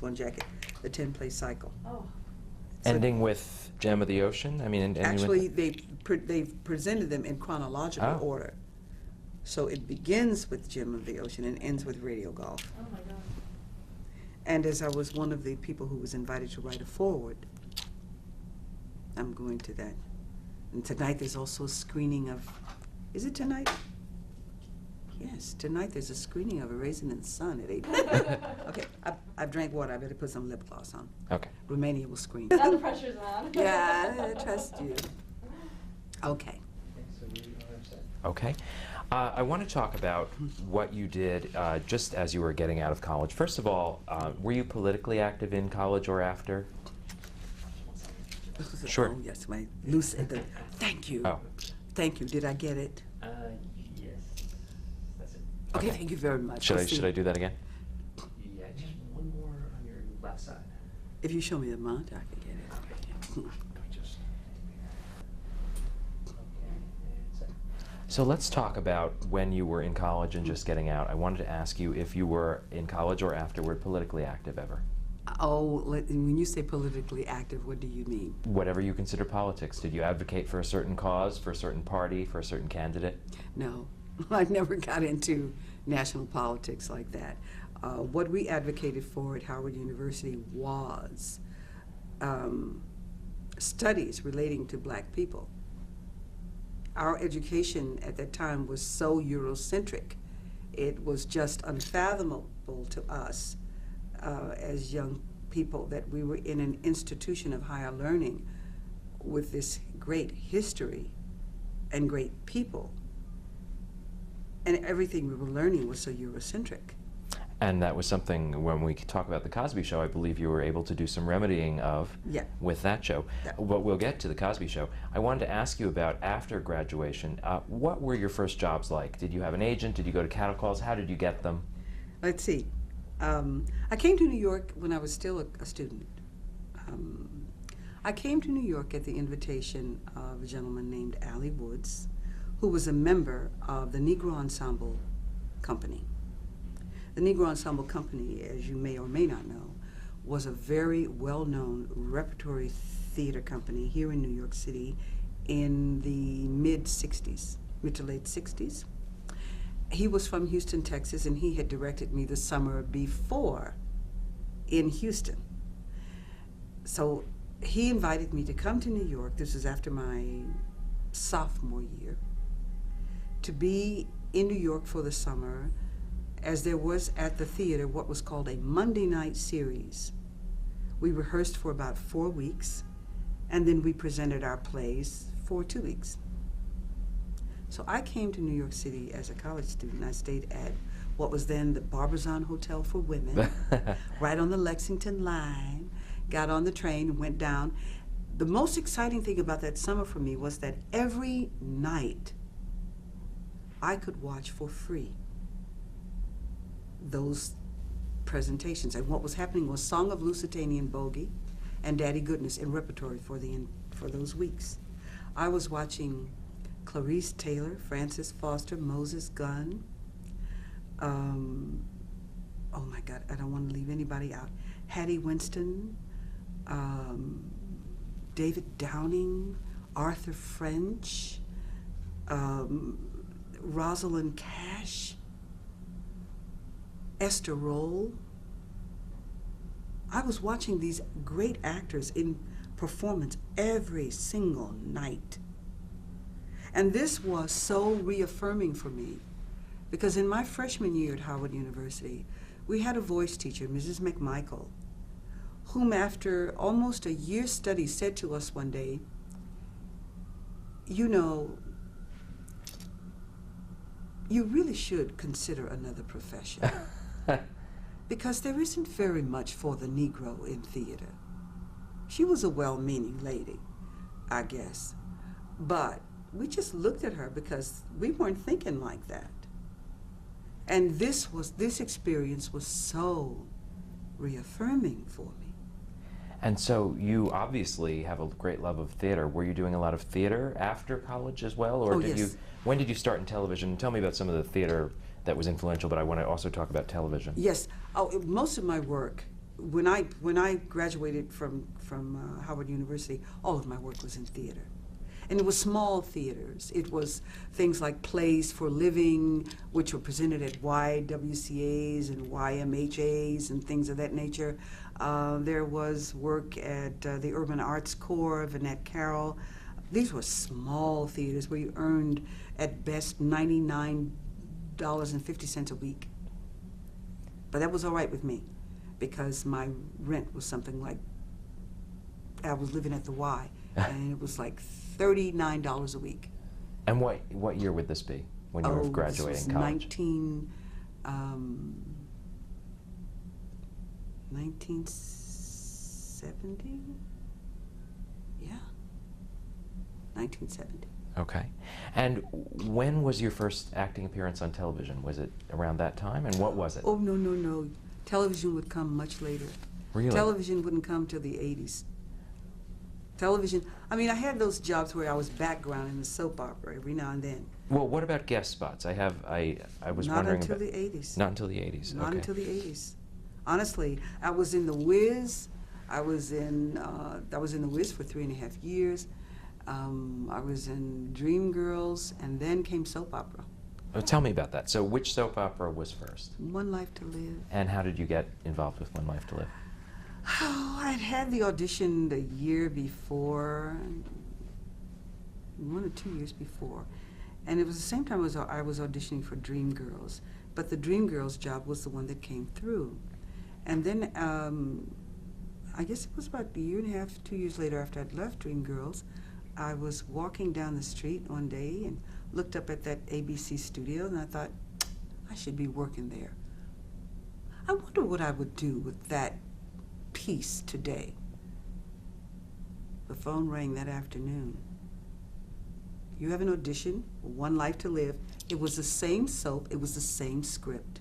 just one jacket, the 10-play cycle. Oh. So Ending with Gem of the Ocean? I mean, and actually, they've presented them in chronological order. So it begins with Gem of the Ocean and ends with Radio Golf. Oh my God. And as I was one of the people who was invited to write a foreword, I'm going to that. And tonight there's also a screening of, is it tonight? Yes, tonight there's a screening of A Raisin in the Sun at 8. Okay, I've drank water, I better put some lip gloss on. Okay. Romania will screen. Now the pressure's on. Yeah, I trust you. Okay. So we are set. Okay. I want to talk about what you did just as you were getting out of college. First of all, were you politically active in college or after? Sure. Oh, yes, my loose, thank you. Oh. Thank you, did I get it? Yes. That's it. Okay, Okay. thank you very much. Should Let's see. I do that again? Yeah, just one more on your left side. If you show me the amount, I can get it. Let me just. Okay, and set. So let's talk about when you were in college and just getting out. I wanted to ask you if you were in college or afterward politically active ever. Oh, when you say politically active, what do you mean? Whatever you consider politics. Did you advocate for a certain cause, for a certain party, for a certain candidate? No, I never got into national politics like that. What we advocated for at Howard University was studies relating to black people. Our education at that time was so Eurocentric. It was just unfathomable to us as young people that we were in an institution of higher learning with this great history and great people. And everything we were learning was so Eurocentric. And that was something, when we talk about The Cosby Show, I believe you were able to do some remedying of with that show. Yeah. But we'll get to The Cosby Show. I wanted to ask you about after graduation, what were your first jobs like? Did you have an agent? Did you go to cattle calls? How did you get them? Let's see. I came to New York when I was still a student. I came to New York at the invitation of a gentleman named Allie Woods, who was a member of the Negro Ensemble Company. The Negro Ensemble Company, as you may or may not know, was a very well-known repertory theater company here in New York City in the mid-'60s, mid to late '60s. He was from Houston, Texas, and he had directed me the summer before in Houston. So he invited me to come to New York, this was after my sophomore year, to be in New York for the summer, as there was at the theater what was called a Monday night series. We rehearsed for about 4 weeks, and then we presented our plays for 2 weeks. So I came to New York City as a college student. I stayed at what was then the Barbizon Hotel for Women, right on the Lexington line, got on the train and went down. The most exciting thing about that summer for me was that every night I could watch for free those presentations. And what was happening was Song of Lusitania and Bogey and Daddy Goodness in repertory for those weeks. I was watching Clarice Taylor, Frances Foster, Moses Gunn. Oh my God, I don't want to leave anybody out. Hattie Winston, David Downing, Arthur French, Rosalind Cash, Esther Roll. I was watching these great actors in performance every single night. And this was so reaffirming for me, because in my freshman year at Howard University, we had a voice teacher, Mrs. McMichael, whom after almost a year's study said to us one day, you know, you really should consider another profession. Because there isn't very much for the Negro in theater. She was a well-meaning lady, I guess. But we just looked at her because we weren't thinking like that. And this experience was so reaffirming for me. And so you obviously have a great love of theater. Were you doing a lot of theater after college as well? Or when did you start in television? Tell me about some of the theater that was influential, but I want to also talk about television. Yes. Oh, most of my work when I graduated from Howard University, all of my work was in theater. And it was small theaters. It was things like plays for living, which were presented at YWCAs and YMHAs and things of that nature. There was work at the Urban Arts Corps, Vanette Carroll. These were small theaters where you earned, at best, $99.50 a week. But that was all right with me, because my rent was something like, I was living at the Y, and it was like $39 a week. And what year would this be when you were graduating this was college? 1970? Yeah, 1970. Okay. And when was your first acting appearance on television? Was it around that time? And what was it? Oh, no, no, no. Television would come much later. Really? Television wouldn't come till the 80s. Television, I mean, I had those jobs where I was background in the soap opera every now and then. Well, what about guest spots? I was wondering Not until about... the 80s. Not until the 80s. Not Okay. until the 80s. Honestly, I was in The Wiz. I was in The Wiz for 3.5 years. I was in Dreamgirls, and then came soap opera. Oh, tell me about that. So which soap opera was first? One Life to Live. And how did you get involved with One Life to Live? Oh, I'd had the audition the year before, 1 or 2 years before, and it was the same time I was auditioning for Dreamgirls, but the Dreamgirls job was the one that came through. And then I guess it was about a year and a half, 2 years later after I'd left Dreamgirls, I was walking down the street one day and looked up at that ABC studio, and I thought, I should be working there. I wonder what I would do with that piece today. The phone rang that afternoon. You have an audition, One Life to Live. It was the same soap, it was the same script.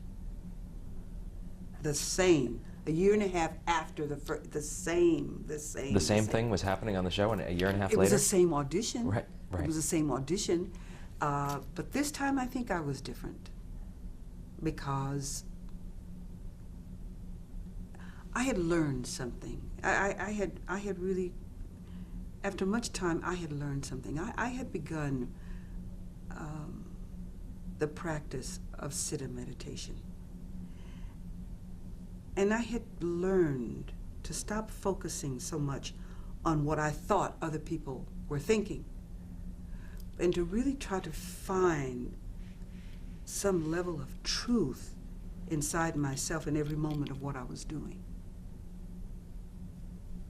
The same. A year and a half after the same. The same thing was happening on the show, and a year and a half later? It was the same audition. Right, right. It was the same audition. But this time I think I was different, because I had learned something. I had really, after much time, I had learned something. I had begun the practice of Siddha meditation. And I had learned to stop focusing so much on what I thought other people were thinking, and to really try to find some level of truth inside myself in every moment of what I was doing.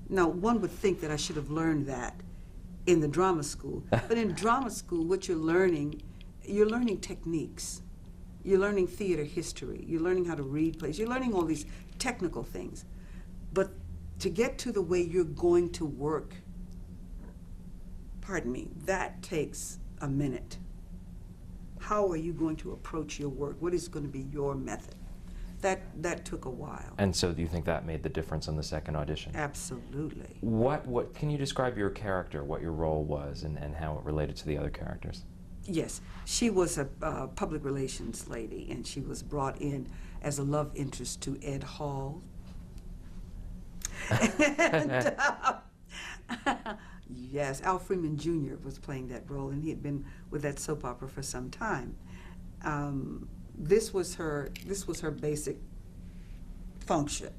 Now, one would think that I should have learned that in the drama school, but in drama school, what you're learning techniques. You're learning theater history. You're learning how to read plays. You're learning all these technical things. But to get to the way you're going to work, pardon me, that takes a minute. How are you going to approach your work? What is going to be your method? That took a while. And so do you think that made the difference on the second audition? Absolutely. What can you describe your character, what your role was, and how it related to the other characters? Yes, she was a public relations lady, and she was brought in as a love interest to Ed Hall. And, yes, Al Freeman Jr. was playing that role, and he had been with that soap opera for some time. This was her basic function.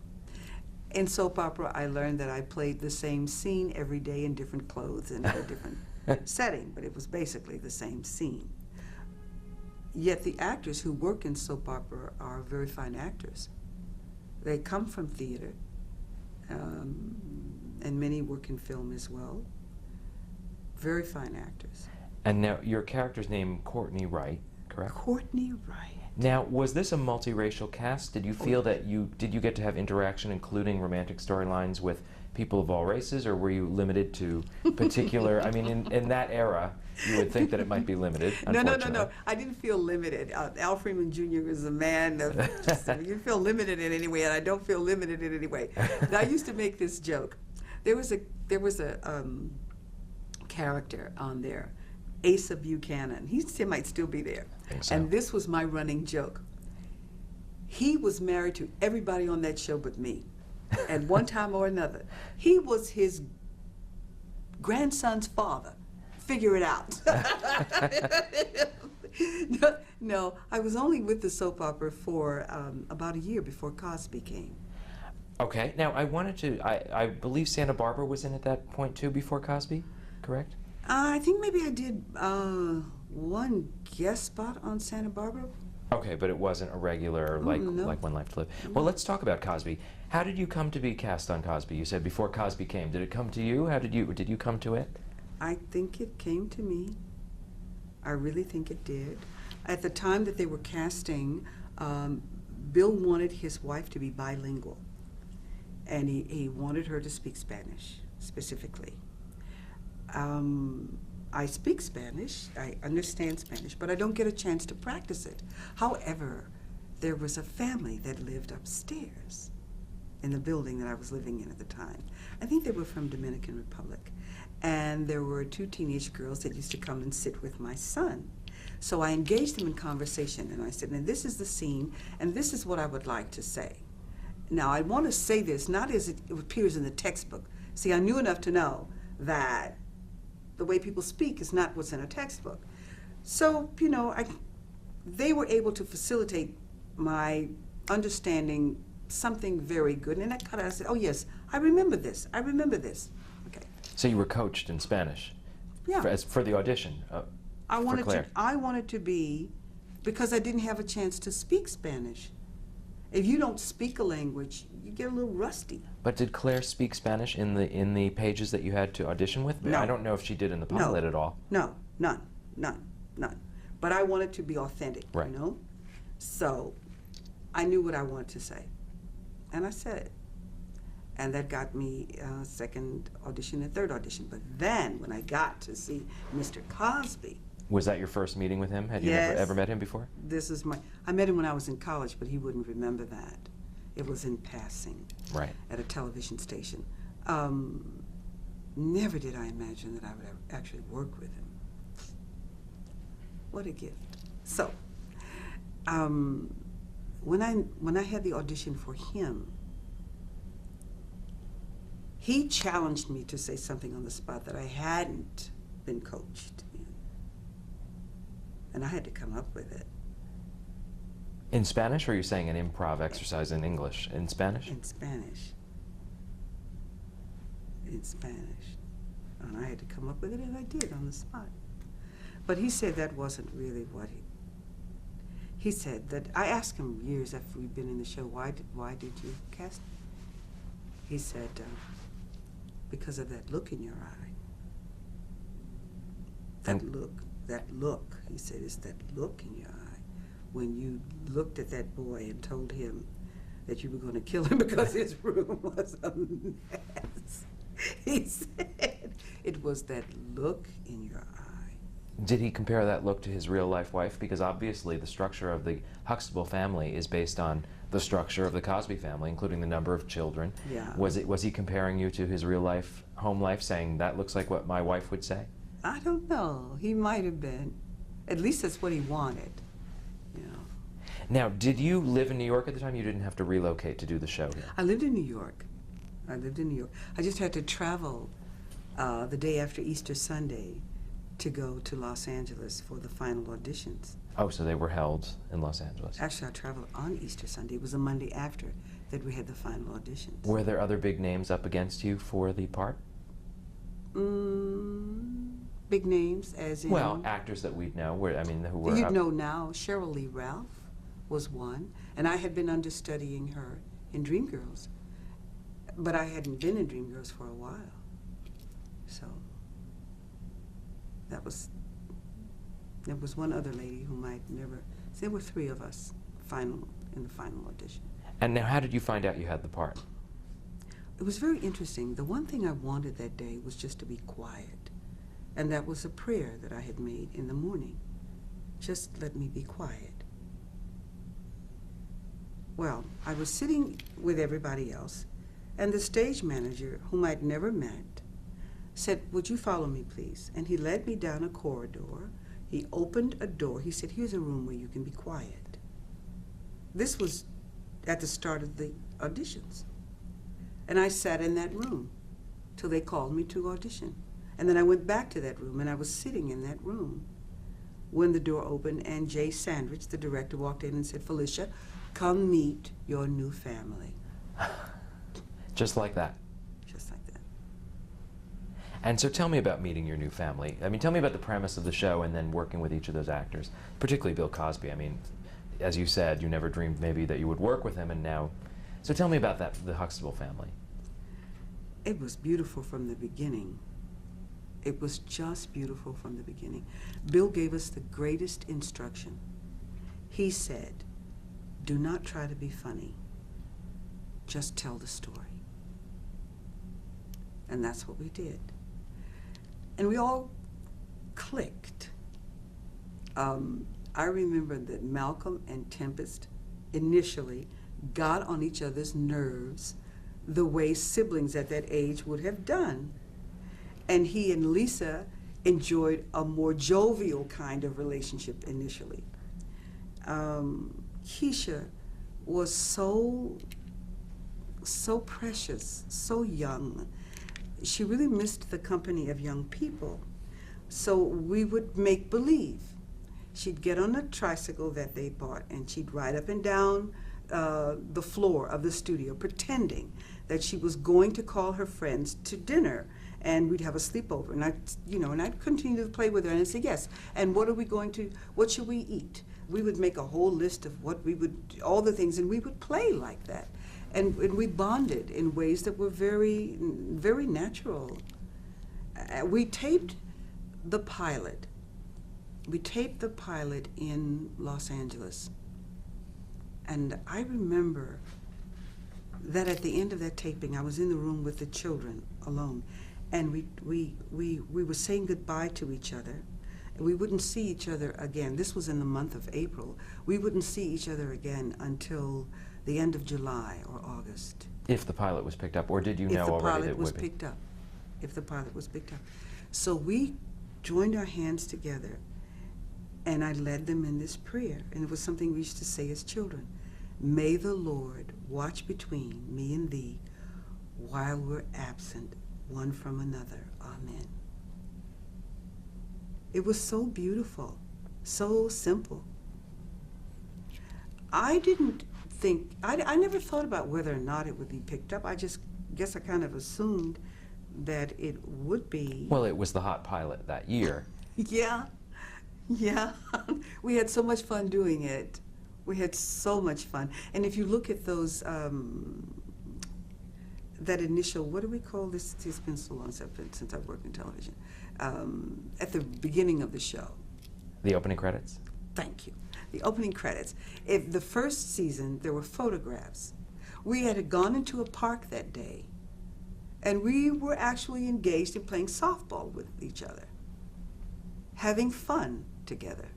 In soap opera, I learned that I played the same scene every day in different clothes and in a different setting, but it was basically the same scene. Yet the actors who work in soap opera are very fine actors. They come from theater, and many work in film as well. Very fine actors. And now your character's name, Courtney Wright, correct? Courtney Wright. Now, was this a multiracial cast? Did you feel that did you get to have interaction, including romantic storylines with people of all races, or were you limited to particular, I mean, in that era, you would think that it might be limited, unfortunately. No. I didn't feel limited. Al Freeman Jr. was a man of, you feel limited in any way, and I don't feel limited in any way. And I used to make this joke. There was a character on there, Asa Buchanan. He might still be there. So. And this was my running joke. He was married to everybody on that show but me. at one time or another. He was his grandson's father. Figure it out. No, I was only with the soap opera for about a year before Cosby came. Okay, now I wanted to, I believe Santa Barbara was in at that point too before Cosby, correct? I think maybe I did one guest spot on Santa Barbara. Okay, but it wasn't a regular, like, no. like One Life to Live. Well, let's talk about Cosby. How did you come to be cast on Cosby? You said before Cosby came. Did it come to you? Did you come to it? I think it came to me. I really think it did. At the time that they were casting, Bill wanted his wife to be bilingual, and he wanted her to speak Spanish specifically. I speak Spanish, I understand Spanish, but I don't get a chance to practice it. However, there was a family that lived upstairs in the building that I was living in at the time. I think they were from Dominican Republic. And there were two teenage girls that used to come and sit with my son. So I engaged them in conversation, and I said, now this is the scene, and this is what I would like to say. Now, I want to say this, not as it appears in the textbook. See, I knew enough to know that the way people speak is not what's in a textbook. So, you know, they were able to facilitate my understanding something very good. And I said, oh yes, I remember this, I remember this. Okay. So you were coached in Spanish? Yeah. For the audition I for Claire? I wanted to be, because I didn't have a chance to speak Spanish. If you don't speak a language, you get a little rusty. But did Claire speak Spanish in the pages that you had to audition with? No. I don't know if she did in the pilot at all. No, none. But I wanted to be authentic, Right. you know? So I knew what I wanted to say, and I said it. And that got me second audition and third audition. But then when I got to see Mr. Cosby, Was that your first meeting with him? Had you Yes. ever met him before? I met him when I was in college, but he wouldn't remember that. It was in passing. Right. At a television station. Never did I imagine that I would actually work with him. What a gift. So, when I had the audition for him, he challenged me to say something on the spot that I hadn't been coached in. And I had to come up with it. In Spanish, or are you saying an improv exercise in English? In Spanish? In Spanish. In Spanish. And I had to come up with it, and I did on the spot. But he said that wasn't really what he said that, I asked him years after we'd been in the show, why did you cast me? He said, because of that look in your eye. That look, he said, it's that look in your eye. When you looked at that boy and told him that you were going to kill him because his room was a mess. He said, it was that look in your eye. Did he compare that look to his real-life wife? Because obviously the structure of the Huxtable family is based on the structure of the Cosby family, including the number of children. Yeah. Was he comparing you to his real-life home life, saying that looks like what my wife would say? I don't know. He might have been. At least that's what he wanted. You know. Now, did you live in New York at the time? You didn't have to relocate to do the show here. I lived in New York. I just had to travel the day after Easter Sunday to go to Los Angeles for the final auditions. Oh, so they were held in Los Angeles. Actually, I traveled on Easter Sunday. It was the Monday after that we had the final auditions. Were there other big names up against you for the part? Big names, as in... Well, actors that we'd know. Who were You'd up. know now. Cheryl Lee Ralph was one, and I had been understudying her in Dreamgirls, but I hadn't been in Dreamgirls for a while. So there was one other lady whom I'd never... So there were three of us in the final audition. And now, how did you find out you had the part? It was very interesting. The one thing I wanted that day was just to be quiet. And that was a prayer that I had made in the morning. Just let me be quiet. Well, I was sitting with everybody else, and the stage manager, whom I'd never met, said, would you follow me, please? And he led me down a corridor. He opened a door. He said, here's a room where you can be quiet. This was at the start of the auditions. And I sat in that room till they called me to audition. And then I went back to that room, and I was sitting in that room when the door opened, and Jay Sandrich, the director, walked in and said, "Phylicia, come meet your new family." Just like that. Just like that. And so tell me about meeting your new family. I mean, tell me about the premise of the show and then working with each of those actors, particularly Bill Cosby. I mean, as you said, you never dreamed maybe that you would work with him, and now. So tell me about that, the Huxtable family. It was beautiful from the beginning. It was just beautiful from the beginning. Bill gave us the greatest instruction. He said, "Do not try to be funny. Just tell the story." And that's what we did. And we all clicked. I remember that Malcolm and Tempest initially got on each other's nerves the way siblings at that age would have done. And he and Lisa enjoyed a more jovial kind of relationship initially. Keisha was so precious, so young. She really missed the company of young people. So we would make believe. She'd get on a tricycle that they bought, and she'd ride up and down the floor of the studio, pretending that she was going to call her friends to dinner, and we'd have a sleepover. And I'd continue to play with her, and I'd say, "Yes, and what should we eat?" We would make a whole list of all the things, and we would play like that. And we bonded in ways that were very, very natural. We taped the pilot. We taped the pilot in Los Angeles. And I remember that at the end of that taping, I was in the room with the children alone, and we were saying goodbye to each other. We wouldn't see each other again. This was in the month of April. We wouldn't see each other again until the end of July or August. If the pilot was picked up, or did you know already that it would be? If the pilot was picked up. If the pilot was picked up. So we joined our hands together, and I led them in this prayer. And it was something we used to say as children. "May the Lord watch between me and thee while we're absent one from another. Amen." It was so beautiful, so simple. I didn't think, I never thought about whether or not it would be picked up. I guess I kind of assumed that it would be. Well, it was the hot pilot that year. Yeah. We had so much fun doing it. We had so much fun. And if you look at those, that initial, what do we call this? It's been so long since I've worked in television. At the beginning of the show. The opening credits? Thank you. The opening credits. If the first season, there were photographs. We had gone into a park that day, and we were actually engaged in playing softball with each other, having fun together.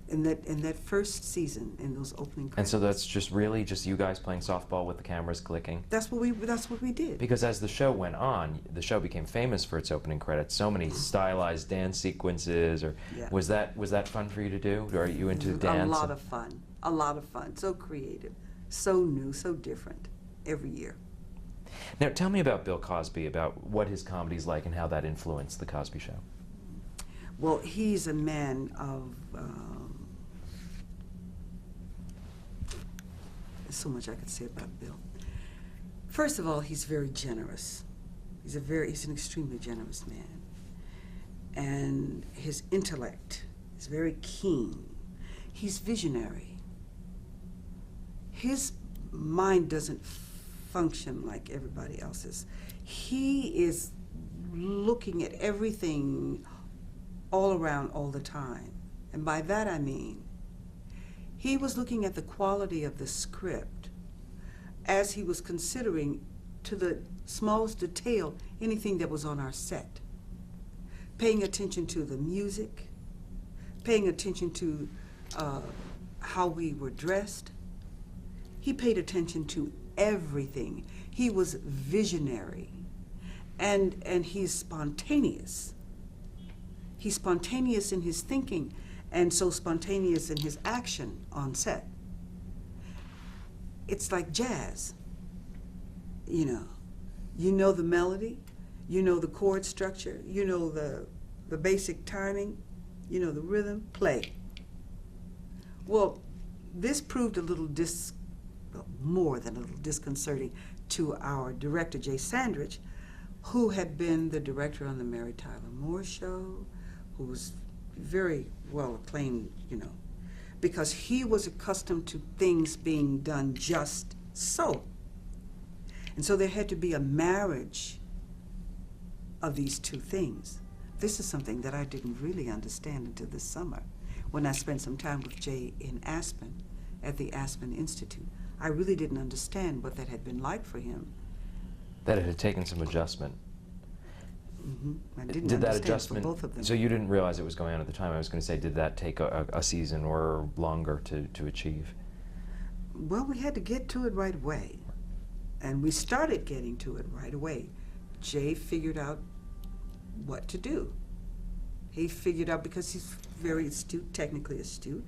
In that first season, in those opening credits. And so that's just really just you guys playing softball with the cameras clicking? That's what we did. Because as the show went on, the show became famous for its opening credits. So many stylized dance sequences. Or Yeah. was that fun for you to do? Or are you into dance? A lot of fun. A lot of fun. So creative, so new, so different every year. Now tell me about Bill Cosby, about what his comedy's like and how that influenced the Cosby Show. Well, he's a man of. There's so much I could say about Bill. First of all, he's very generous. He's an extremely generous man. And his intellect is very keen. He's visionary. His mind doesn't function like everybody else's. He is looking at everything all around all the time. And by that I mean, he was looking at the quality of the script as he was considering, to the smallest detail, anything that was on our set. Paying attention to the music, paying attention to how we were dressed. He paid attention to everything. He was visionary, and he's spontaneous. He's spontaneous in his thinking, and so spontaneous in his action on set. It's like jazz, you know. You know the melody, you know the chord structure, you know the basic timing, you know the rhythm, play. Well, this proved a little more than a little disconcerting to our director, Jay Sandrich, who had been the director on the Mary Tyler Moore Show, who was very well acclaimed, you know, because he was accustomed to things being done just so. And so there had to be a marriage of these two things. This is something that I didn't really understand until this summer when I spent some time with Jay in Aspen at the Aspen Institute. I really didn't understand what that had been like for him. That it had taken some adjustment. I didn't Did that understand adjustment, for both of them. so you didn't realize it was going on at the time. I was going to say, did that take a season or longer to achieve? Well, we had to get to it right away. And we started getting to it right away. Jay figured out what to do. He figured out, because he's very astute, technically astute,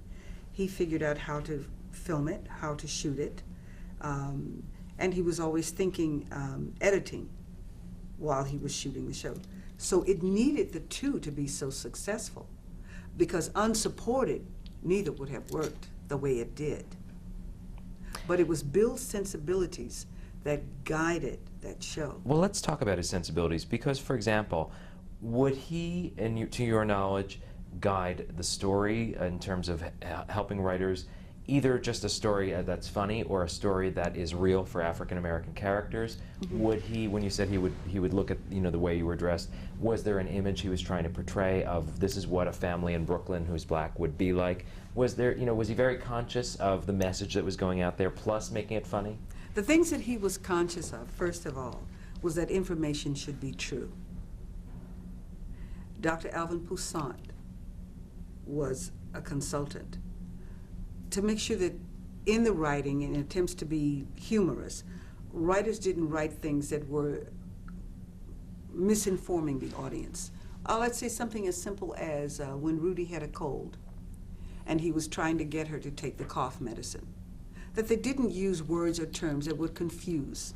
he figured out how to film it, how to shoot it. And he was always thinking editing while he was shooting the show. So it needed the two to be so successful, because unsupported, neither would have worked the way it did. But it was Bill's sensibilities that guided that show. Well, let's talk about his sensibilities, because, for example, would he, to your knowledge, guide the story in terms of helping writers, either just a story that's funny or a story that is real for African American characters? Would he, when you said he would look at, you know, the way you were dressed, was there an image he was trying to portray of this is what a family in Brooklyn who's black would be like? Was there, you know, was he very conscious of the message that was going out there, plus making it funny? The things that he was conscious of, first of all, was that information should be true. Dr. Alvin Poussant was a consultant to make sure that in the writing, in attempts to be humorous, writers didn't write things that were misinforming the audience. Let's say something as simple as when Rudy had a cold and he was trying to get her to take the cough medicine, that they didn't use words or terms that would confuse,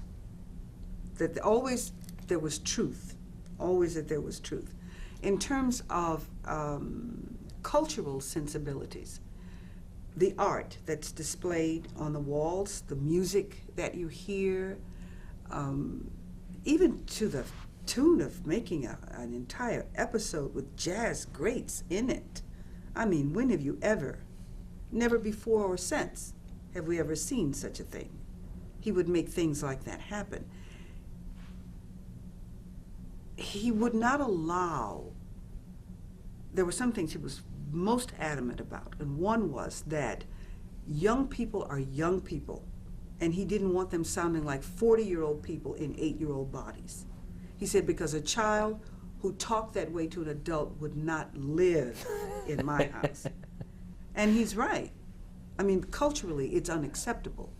that always there was truth, always that there was truth. In terms of cultural sensibilities, the art that's displayed on the walls, the music that you hear, even to the tune of making an entire episode with jazz greats in it. I mean, when have you ever, never before or since, have we ever seen such a thing? He would make things like that happen. He would not allow, there were some things he was most adamant about, and one was that young people are young people, and he didn't want them sounding like 40-year-old people in 8-year-old bodies. He said, because a child who talked that way to an adult would not live in my house. And he's right. I mean, culturally, it's unacceptable.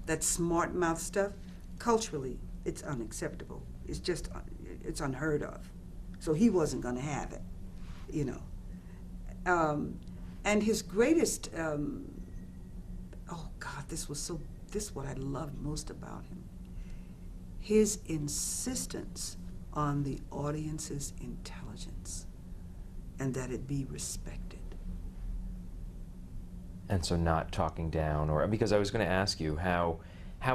That smart mouth stuff, culturally, it's unacceptable. It's just, it's unheard of. So he wasn't going to have it, you know. And his greatest, oh God, this is what I loved most about him. His insistence on the audience's intelligence and that it be respected. And so not talking down, or, because I was going to ask you, how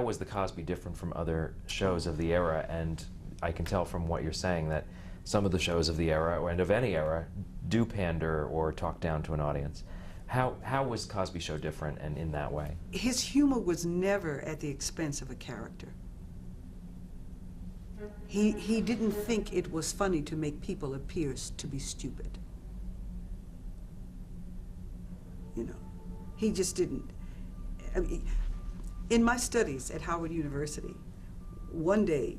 was The Cosby different from other shows of the era? And I can tell from what you're saying that some of the shows of the era, and of any era, do pander or talk down to an audience. How was Cosby Show different, and in that way? His humor was never at the expense of a character. He didn't think it was funny to make people appear to be stupid. You know, he just didn't. I mean, in my studies at Howard University, one day,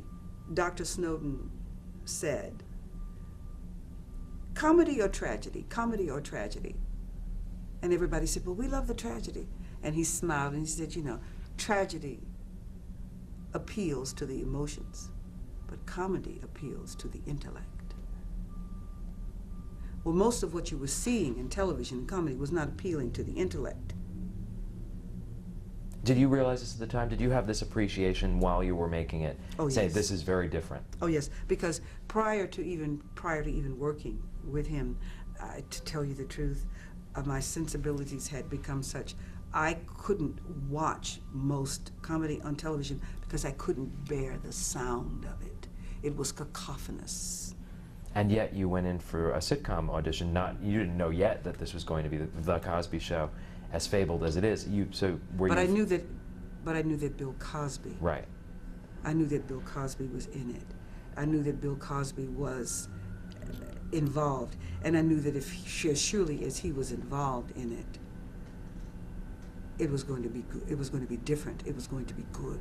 Dr. Snowden said, comedy or tragedy, comedy or tragedy. And everybody said, well, we love the tragedy. And he smiled and he said, you know, tragedy appeals to the emotions, but comedy appeals to the intellect. Well, most of what you were seeing in television and comedy was not appealing to the intellect. Did you realize this at the time? Did you have this appreciation while you were making it? Oh, Say, yes. this is very different. Oh yes, because prior to even working with him, to tell you the truth, my sensibilities had become such. I couldn't watch most comedy on television because I couldn't bear the sound of it. It was cacophonous. And yet you went in for a sitcom audition. You didn't know yet that this was going to be the Cosby Show, as fabled as it is. But I knew that Bill Cosby. Right. I knew that Bill Cosby was in it. I knew that Bill Cosby was involved, and I knew that as surely as he was involved in it, it was going to be good. It was going to be different. It was going to be good.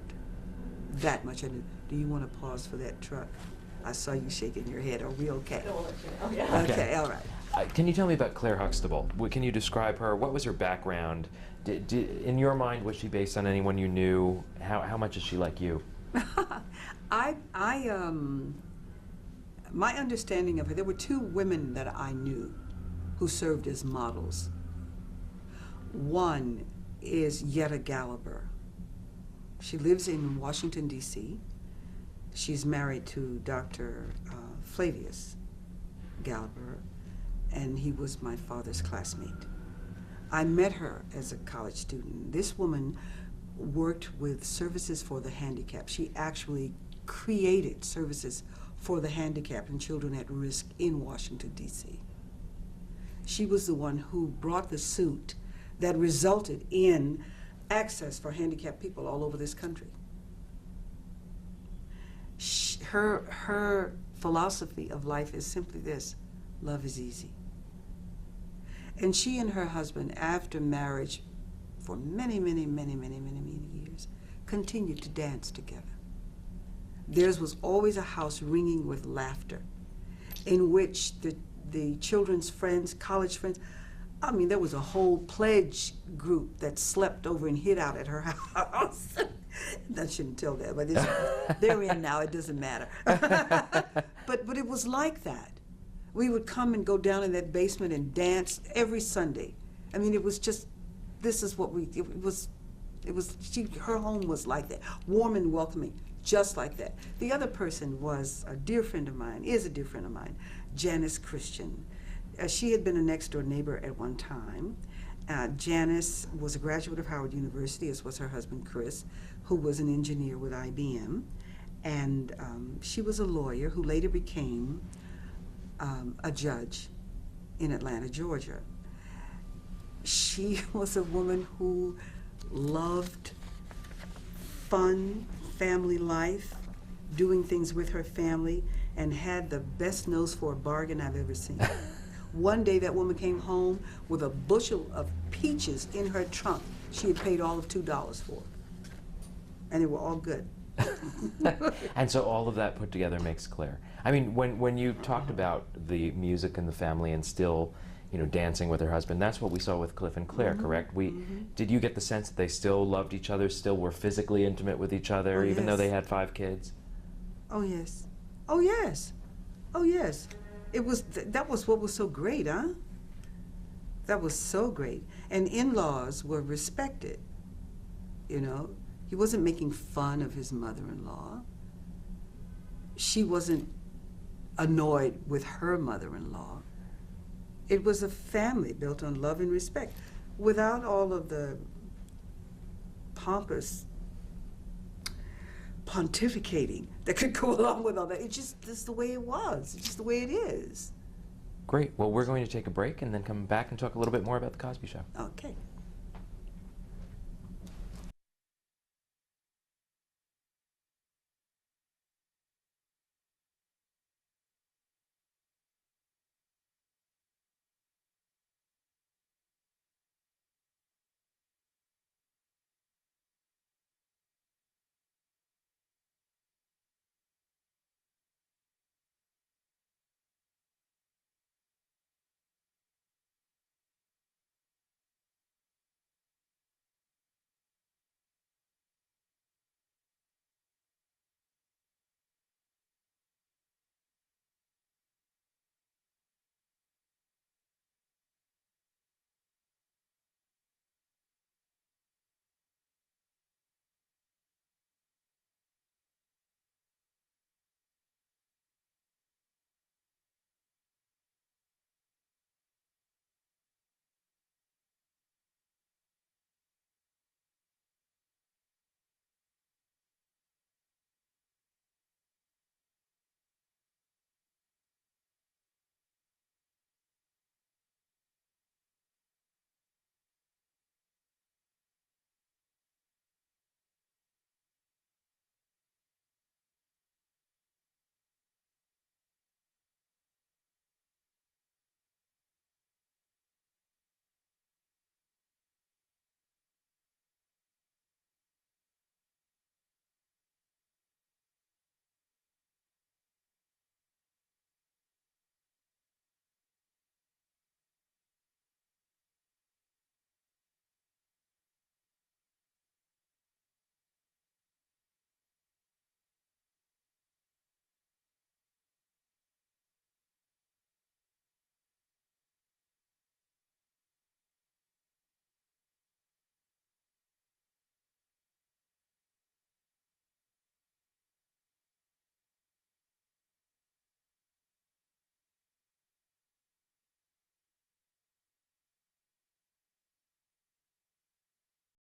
That much I knew. Do you want to pause for that truck? I saw you shaking your head. Are we okay? I will let you know. Yeah. Okay, all right. Can you tell me about Claire Huxtable? Can you describe her? What was her background? In your mind, was she based on anyone you knew? How much is she like you? My understanding of her, there were two women that I knew who served as models. One is Yetta Gallagher. She lives in Washington, D.C. She's married to Dr. Flavius Gallagher, and he was my father's classmate. I met her as a college student. This woman worked with services for the handicapped. She actually created services for the handicapped and children at risk in Washington, D.C. She was the one who brought the suit that resulted in access for handicapped people all over this country. Her philosophy of life is simply this: love is easy. And she and her husband, after marriage for many years, continued to dance together. Theirs was always a house ringing with laughter, in which the children's friends, college friends, I mean, there was a whole pledge group that slept over and hid out at her house. I shouldn't tell that, but they're in now, it doesn't matter. But it was like that. We would come and go down in that basement and dance every Sunday. I mean, it was just, this is what her home was like that, warm and welcoming, just like that. The other person was a dear friend of mine, is a dear friend of mine, Janice Christian. She had been a next-door neighbor at one time. Janice was a graduate of Howard University, as was her husband, Chris, who was an engineer with IBM. And she was a lawyer who later became a judge in Atlanta, Georgia. She was a woman who loved fun, family life, doing things with her family, and had the best nose for a bargain I've ever seen. One day that woman came home with a bushel of peaches in her trunk she had paid all of $2 for. And they were all good. And so all of that put together makes Claire. I mean, when you talked about the music and the family and still, dancing with her husband, that's what we saw with Cliff and Claire, correct? Did you get the sense that they still loved each other, still were physically intimate with each other, even though they had 5 kids? Oh, yes. Oh, yes. Oh, yes. It was, that was what was so great, huh? That was so great. And in-laws were respected, He wasn't making fun of his mother-in-law. She wasn't annoyed with her mother-in-law. It was a family built on love and respect, without all of the pompous pontificating that could go along with all that. It's just the way it was. It's just the way it is. Great. Well, we're going to take a break and then come back and talk a little bit more about The Cosby Show. Okay.